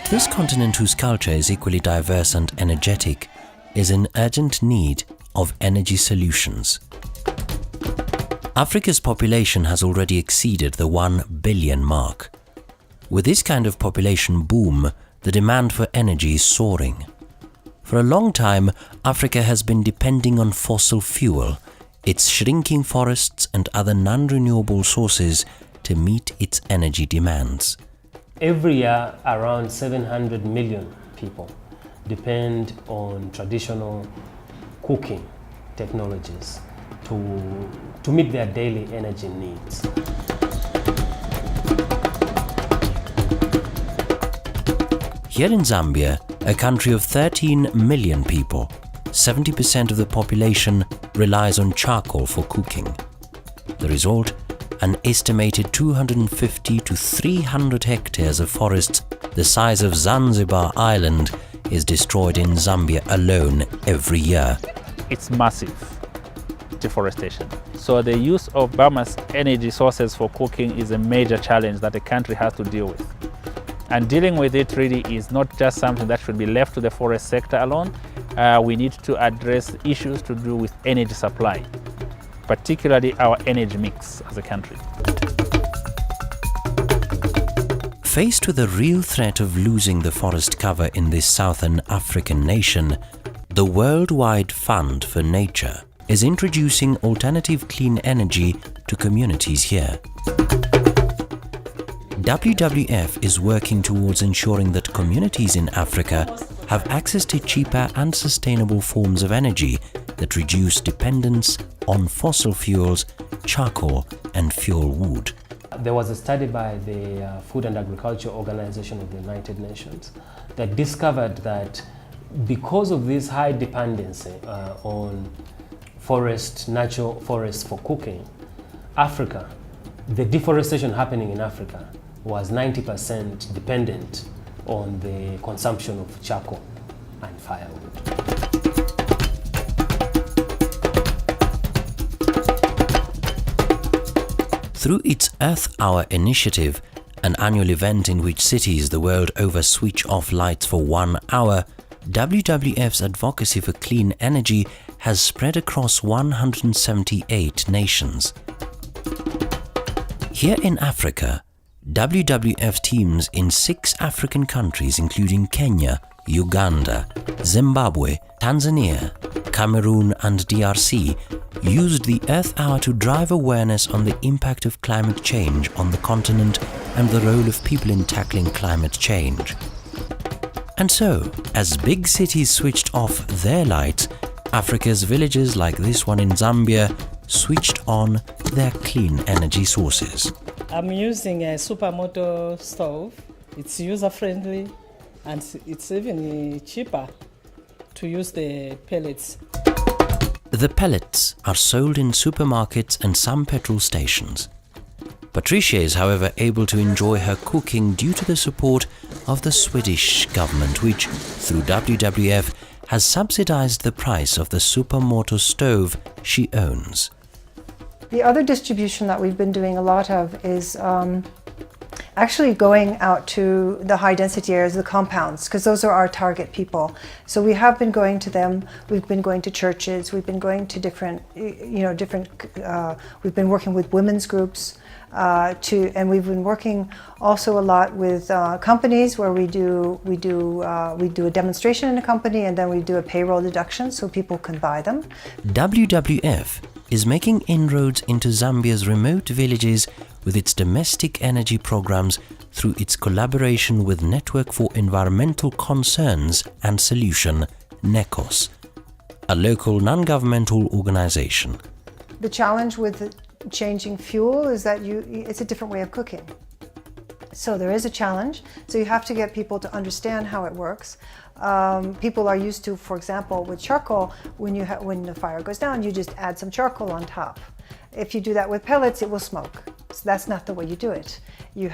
This continent, whose culture is equally diverse and energetic, is in urgent need of energy solutions. Africa's population has already exceeded the 1 billion mark. With this kind of population boom, the demand for energy is soaring. For a long time, Africa has been depending on fossil fuel, its shrinking forests and other non-renewable sources to meet its energy demands. Every year, around 700 million people depend on traditional cooking technologies to meet their daily energy needs. Here in Zambia, a country of 13 million people, 70% of the population relies on charcoal for cooking. The result? An estimated 250 to 300 hectares of forests the size of Zanzibar Island is destroyed in Zambia alone every year. It's massive deforestation. So the use of biomass energy sources for cooking is a major challenge that the country has to deal with. And dealing with it really is not just something that should be left to the forest sector alone. We need to address issues to do with energy supply, particularly our energy mix as a country. Faced with the real threat of losing the forest cover in this southern African nation, the Worldwide Fund for Nature is introducing alternative clean energy to communities here. WWF is working towards ensuring that communities in Africa have access to cheaper and sustainable forms of energy that reduce dependence on fossil fuels, charcoal and fuel wood. There was a study by the Food and Agriculture Organization of the United Nations that discovered that because of this high dependency on natural forests for cooking, Africa, the deforestation happening in Africa was 90% dependent on the consumption of charcoal and firewood. Through its Earth Hour initiative, an annual event in which cities the world over switch off lights for 1 hour, WWF's advocacy for clean energy has spread across 178 nations. Here in Africa, WWF teams in 6 African countries including Kenya, Uganda, Zimbabwe, Tanzania, Cameroon and DRC used the Earth Hour to drive awareness on the impact of climate change on the continent and the role of people in tackling climate change. And so, as big cities switched off their lights, Africa's villages like this one in Zambia switched on their clean energy sources. I'm using a Supermoto stove. It's user-friendly and it's even cheaper to use the pellets. The pellets are sold in supermarkets and some petrol stations. Patricia is, however, able to enjoy her cooking due to the support of the Swedish government, which, through WWF, has subsidized the price of the Supermoto stove she owns. The other distribution that we've been doing a lot of is actually going out to the high density areas, the compounds, because those are our target people. So we have been going to them, we've been going to churches, we've been going to different, we've been working with women's groups, and we've been working also a lot with companies where we do a demonstration in a company and then we do a payroll deduction so people can buy them. WWF is making inroads into Zambia's remote villages with its domestic energy programs through its collaboration with Network for Environmental Concerns and Solution, NECOS, a local non-governmental organization. The challenge with changing fuel is that it's a different way of cooking. So there is a challenge. So you have to get people to understand how it works. People are used to, for example, with charcoal, when the fire goes down, you just add some charcoal on top. If you do that with pellets, it will smoke. So that's not the way you do it. You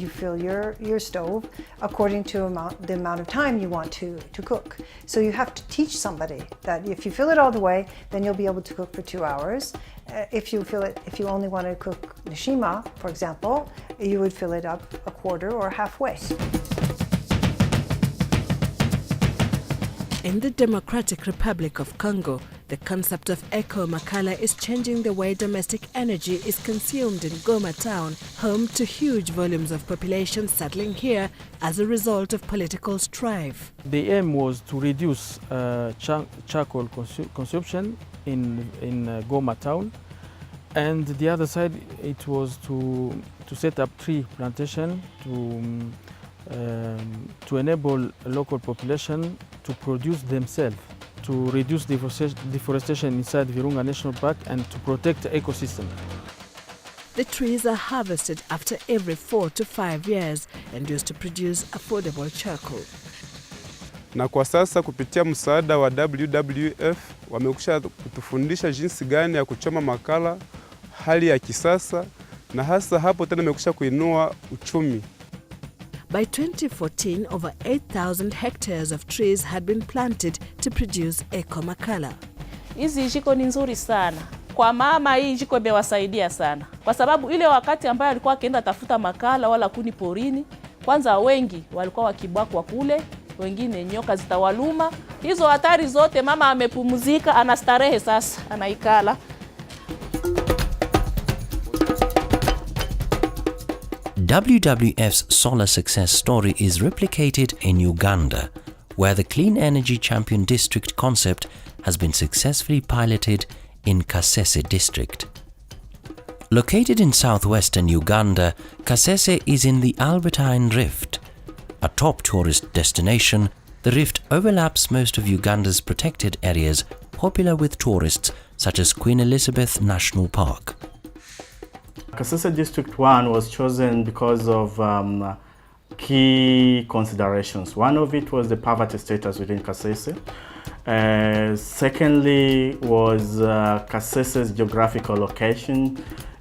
fill your stove according to the amount of time you want to cook. So you have to teach somebody that if you fill it all the way, then you'll be able to cook for 2 hours. If you only want to cook nishima, for example, you would fill it up a quarter or halfway. In the Democratic Republic of Congo, the concept of Eco Makala is changing the way domestic energy is consumed in Goma town, home to huge volumes of population settling here as a result of political strife. The aim was to reduce charcoal consumption in Goma town, and the other side it was to set up tree plantation to enable local population to produce themselves, to reduce deforestation inside Virunga National Park and to protect the ecosystem. The trees are harvested after every 4 to 5 years and used to produce affordable charcoal. Na kwa sasa kupitia msaada wa WWF wamekusha kutufundisha jinsi gani ya kuchoma makala hali ya kisasa, na hasa hapo tena wamekusha kuinua uchumi. By 2014, over 8,000 hectares of trees had been planted to produce Eco Makala. Hizi jiko ni nzuri sana. Kwa mama hii jiko imewasaidia sana. Kwa sababu ile wakati ambayo alikuwa akienda tafuta makala wala kuni porini, kwanza wengi walikuwa wakibakwa kule, wengine nyoka zitawaluma. Hizo hatari zote mama amepumzika, anastarehe sasa, anaikala. WWF's solar success story is replicated in Uganda, where the Clean Energy Champion District concept has been successfully piloted in Kasese district. Located in southwestern Uganda, Kasese is in the Albertine Rift. A top tourist destination, the rift overlaps most of Uganda's protected areas popular with tourists such as Queen Elizabeth National Park. Kasese District 1 was chosen because of key considerations. One of it was the poverty status within Kasese. Secondly was Kasese's geographical location.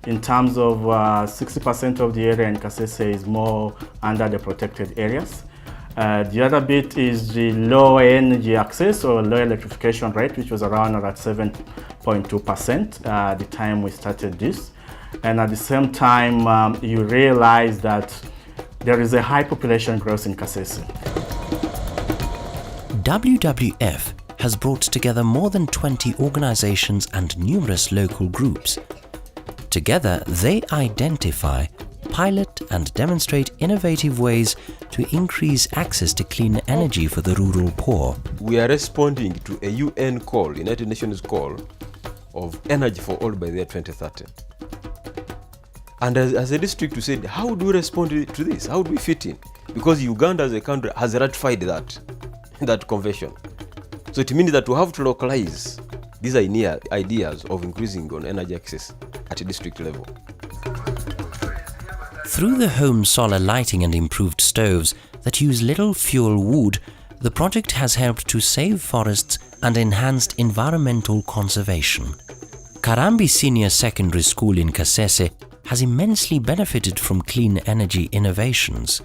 In terms of 60% of the area in Kasese is more under the protected areas. The other bit is the low energy access or low electrification rate, which was around at 7.2% at the time we started this. And at the same time, you realize that there is a high population growth in Kasese. WWF has brought together more than 20 organizations and numerous local groups. Together, they identify, pilot and demonstrate innovative ways to increase access to clean energy for the rural poor. We are responding to a UN call, United Nations call, of energy for all by the year 2030. And as a district, we said, how do we respond to this? How do we fit in? Because Uganda as a country has ratified that convention. So it means that we have to localize these ideas of increasing on energy access at a district level. Through the home solar lighting and improved stoves that use little fuel wood, the project has helped to save forests and enhanced environmental conservation. Karambi Senior Secondary School in Kasese has immensely benefited from clean energy innovations.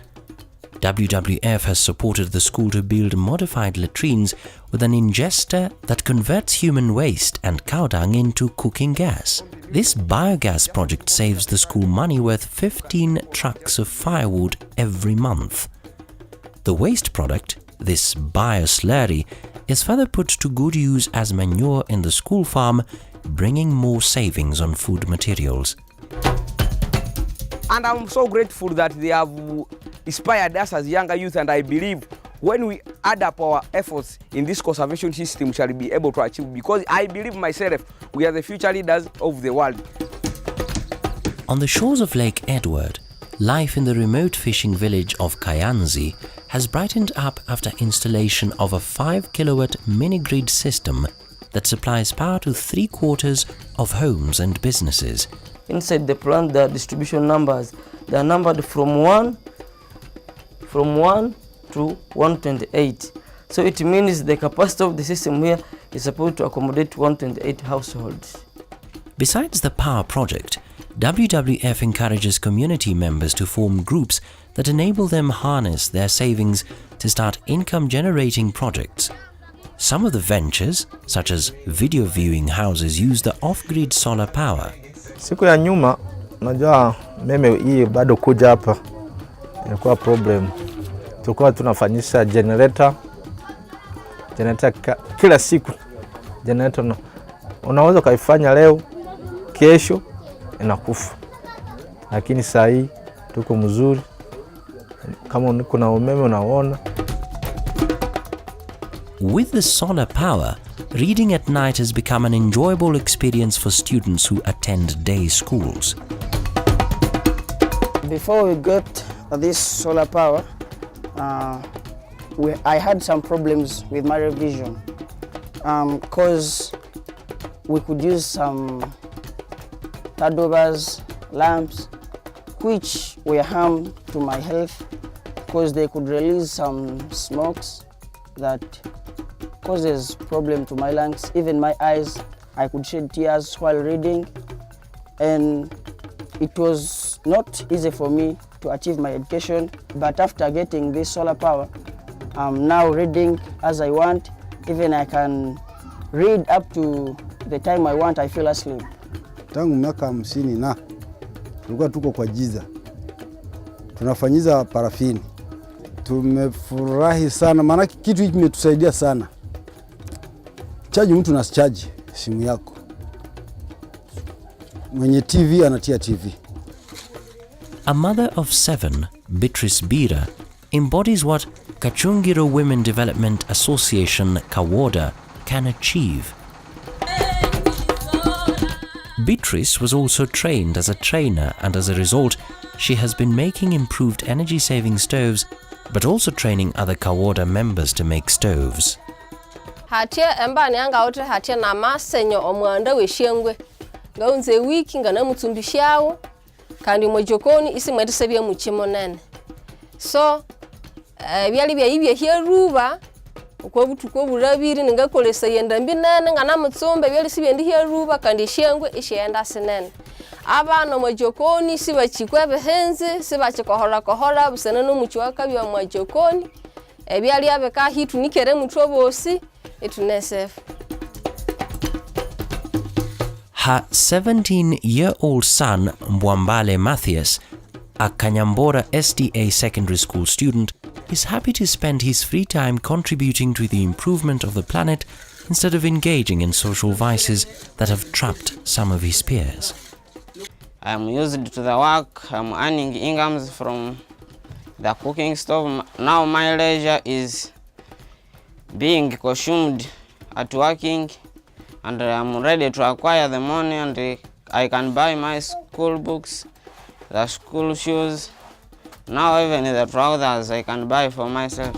WWF has supported the school to build modified latrines with an ingester that converts human waste and cow dung into cooking gas. This biogas project saves the school money worth 15 trucks of firewood every month. The waste product, this bioslurry, is further put to good use as manure in the school farm, bringing more savings on food materials. And I'm so grateful that they have inspired us as younger youth, and I believe when we add up our efforts in this conservation system, we shall be able to achieve, because I believe myself, we are the future leaders of the world. On the shores of Lake Edward, life in the remote fishing village of Kayanzi has brightened up after installation of a 5-kilowatt mini-grid system that supplies power to 3/4 of homes and businesses. Inside the plant, the distribution numbers, they are numbered from 1 to 128. So it means the capacity of the system here is supposed to accommodate 128 households. Besides the power project, WWF encourages community members to form groups that enable them harness their savings to start income-generating projects. Some of the ventures, such as video viewing houses, use the off-grid solar power. Siku ya nyuma, najua meme hii bado kuja hapa ilikuwa problem. Tulikuwa tunafanyisha generator Generator kila siku. Generator unaweza kaifanya leo, kesho inakufa. Lakini saa hii tuko mzuri. Kama kuna umeme unaona. With the solar power, reading at night has become an enjoyable experience for students who attend day schools. Before we got this solar power, I had some problems with my revision because we could use some turnovers, lamps, which were harm to my health because they could release some smokes that causes problem to my lungs, even my eyes. I could shed tears while reading, and it was not easy for me to achieve my education. But after getting this solar power, I'm now reading as I want. Even I can read up to the time I want, I feel asleep. Tangu miaka 50 na tulikuwa tuko kwa giza, tunafanyiza parafini. Tumefurahi sana, maana kitu hiki kimetusaidia sana. Chaji mtu na chaji simu yako. Mwenye TV anatia TV. A mother of 7, Beatrice Bira, embodies what Kachungiro Women Development Association Kawoda can achieve. Beatrice was also trained as a trainer, and as a result, she has been making improved energy-saving stoves, but also training other Kawoda members to make stoves. Hatia embani anga otre hatia na masenyo omwanda weshengwe ngaunze wiki ngana mutsumbishawo kandi mojokoni isi mwetesebya muchimo nene so byali bya ibye hyeruba uko butuko burabiri ningakolesa yenda mbi nene ngana mutsumbe byali sibyendi hyeruba kandi shengwe ishenda sinene abana mojokoni sibachikwe behenze sibachikohola busana no muchiwaka bya mojokoni byali abeka hitu nikere mutrobosi. Her 17-year-old son, Mbwambale Matthias, a Kanyambora SDA secondary school student, is happy to spend his free time contributing to the improvement of the planet instead of engaging in social vices that have trapped some of his peers. I'm used to the work, I'm earning incomes from the cooking stove. Now my leisure is being consumed at working, and I'm ready to acquire the money, and I can buy my school books, the school shoes, now even the trousers I can buy for myself.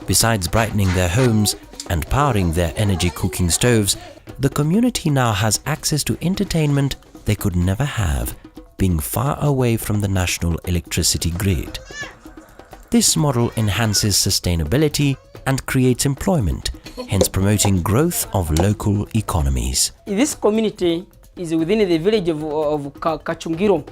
Besides brightening their homes and powering their energy cooking stoves, the community now has access to entertainment they could never have, being far away from the national electricity grid. This model enhances sustainability and creates employment, hence promoting growth of local economies. This community is within the village of Kachungiro,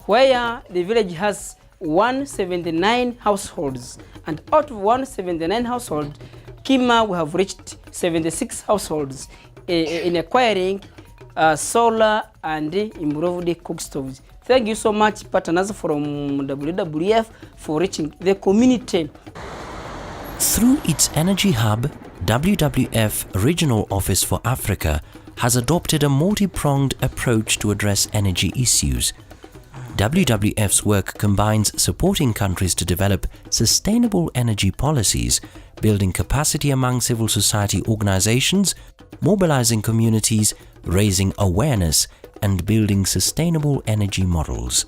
where the village has 179 households, and out of 179 households, Kima we have reached 76 households in acquiring solar and improved cook stoves. Thank you so much, partners from WWF, for reaching the community. Through its energy hub, WWF Regional Office for Africa has adopted a multi-pronged approach to address energy issues. WWF's work combines supporting countries to develop sustainable energy policies, building capacity among civil society organizations, mobilizing communities, raising awareness, and building sustainable energy models.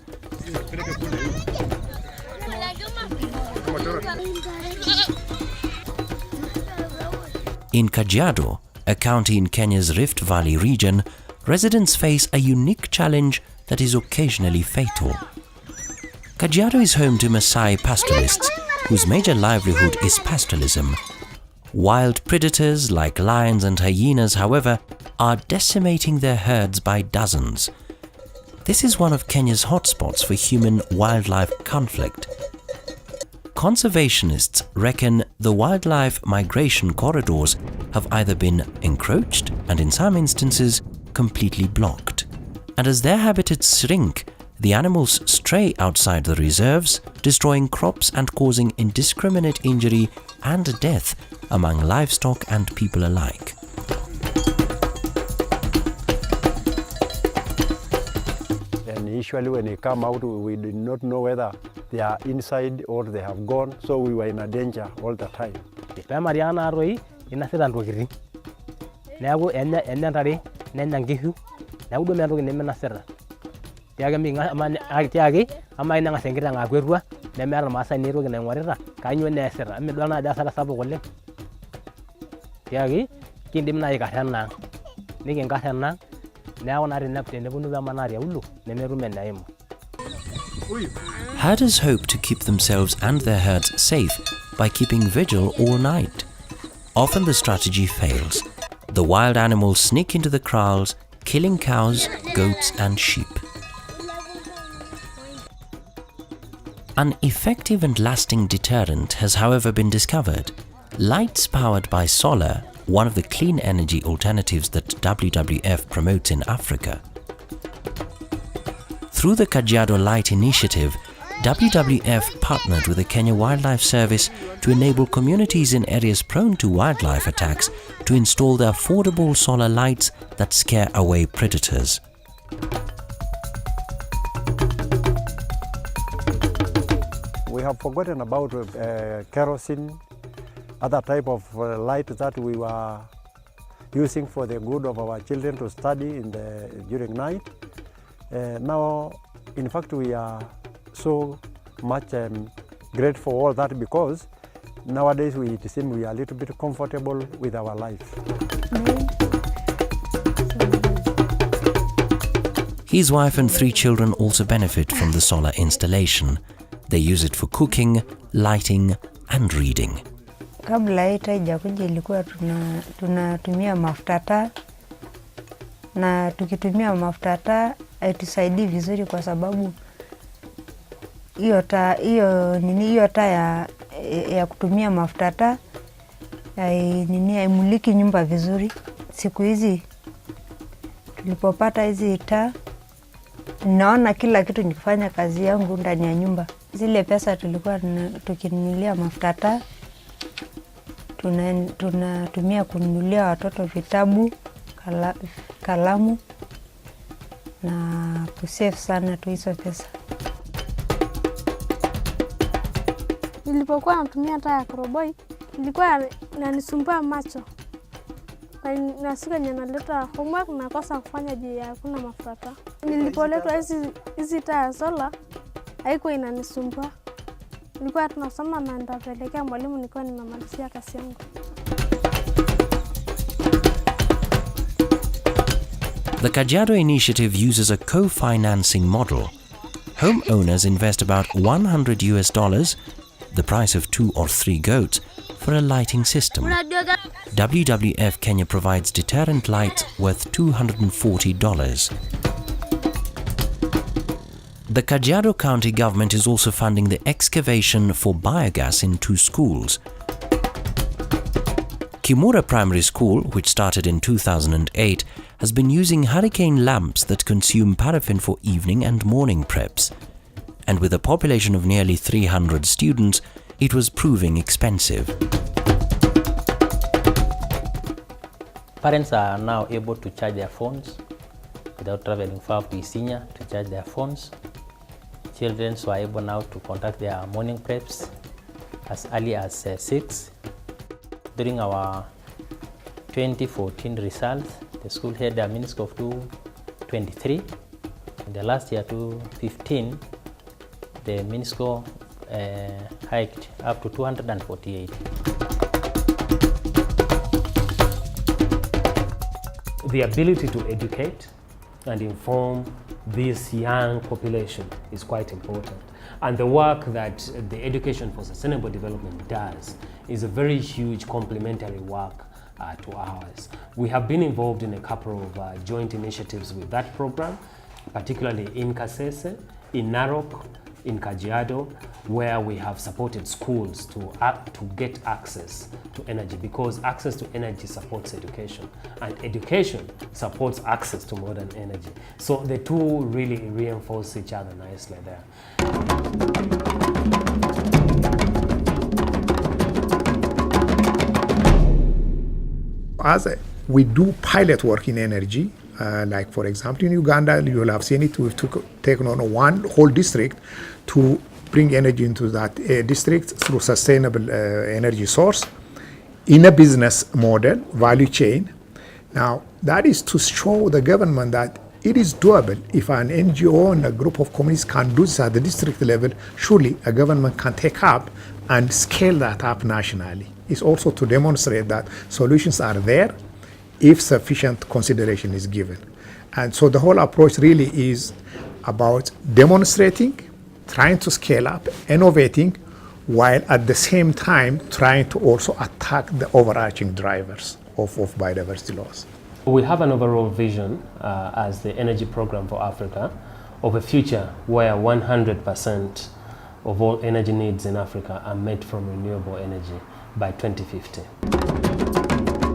In Kajiado, a county in Kenya's Rift Valley region, residents face a unique challenge that is occasionally fatal. Kajiado is home to Maasai pastoralists, whose major livelihood is pastoralism. Wild predators like lions and hyenas, however, are decimating their herds by dozens. This is one of Kenya's hotspots for human-wildlife conflict. Conservationists reckon the wildlife migration corridors have either been encroached and in some instances completely blocked. And as their habitats shrink, the animals stray outside the reserves, destroying crops and causing indiscriminate injury and death among livestock and people alike. And usually when they come out, we did not know whether they are inside or they have gone, so we were in a danger all the time. Mariana Roy in a sedan rogiri. Now and then Nendangihu, now do not in Menasera. Tiagami, Tiagi, a mine and a Sangra Aguirua, the Maramasa Nero and whatever. Can you Nessera? I mean, Donna Dasara Sabole. Tiagi, Kindim Naikana, Nigan Gatana, now not enough in the Bunza Manaria Ulu, Nemerumen. Herders hope to keep themselves and their herds safe by keeping vigil all night. Often the strategy fails. The wild animals sneak into the kraals, killing cows, goats and sheep. An effective and lasting deterrent has however been discovered. Lights powered by solar, one of the clean energy alternatives that WWF promotes in Africa. Through the Kajiado Light Initiative, WWF partnered with the Kenya Wildlife Service to enable communities in areas prone to wildlife attacks to install the affordable solar lights that scare away predators. We have forgotten about kerosene, other type of light that we were using for the good of our children to study during night. Now, in fact, we are so much grateful for all that, because nowadays it seems we are a little bit comfortable with our life. His wife and 3 children also benefit from the solar installation. They use it for cooking, lighting and reading. Kabla haijakuja ilikuwa tunatumia mafuta taa, na tukitumia mafuta taa haitusaidii vizuri kwa sababu hiyo taa ya kutumia mafuta taa haimuliki nyumba vizuri. Siku hizi tulipopata hizi taa, naona kila kitu nikifanya kazi yangu ndani ya nyumba. Zile pesa tulikuwa tukinunulia mafuta taa tunatumia kununulia watoto vitabu, kalamu na kusave sana tu hizo pesa. Nilipokuwa natumia taa ya koroboi, ilikuwa inanisumbua macho. Na siku yenye naleta homework nakosa kufanya juu ya hakuna mafuta taa. Nilipoletwa hizi taa ya sola haikuwa inanisumbua. Nilikuwa tunasoma na nitapelekea mwalimu nilikuwa nimemalizia kazi yangu. The Kajiado initiative uses a co-financing model. Homeowners invest about $100, the price of 2 or 3 goats, for a lighting system. WWF Kenya provides deterrent lights worth $240. The Kajiado County government is also funding the excavation for biogas in 2 schools. Kimura Primary School, which started in 2008, has been using hurricane lamps that consume paraffin for evening and morning preps. And with a population of nearly 300 students, it was proving expensive. Parents are now able to charge their phones without traveling far to Isinya to charge their phones. Children are able now to conduct their morning preps as early as 6. During our 2014 results, the school had a MINSCO of 223. In the last year, 2015, the MINSCO hiked up to 248. The ability to educate and inform this young population is quite important. And the work that the Education for Sustainable Development does is a very huge complementary work to ours. We have been involved in a couple of joint initiatives with that program, particularly in Kasese, in Narok, in Kajiado, where we have supported schools to get access to energy, because access to energy supports education and education supports access to modern energy. So the two really reinforce each other nicely there. As we do pilot work in energy, like for example in Uganda, you will have seen it, we've taken on one whole district to bring energy into that district through sustainable energy source in a business model, value chain. Now, that is to show the government that it is doable. If an NGO and a group of communities can do this at the district level, surely a government can take up and scale that up nationally. It's also to demonstrate that solutions are there if sufficient consideration is given. And so the whole approach really is about demonstrating, trying to scale up, innovating, while at the same time trying to also attack the overarching drivers of biodiversity loss. We have an overall vision as the Energy Program for Africa of a future where 100% of all energy needs in Africa are met from renewable energy by 2050.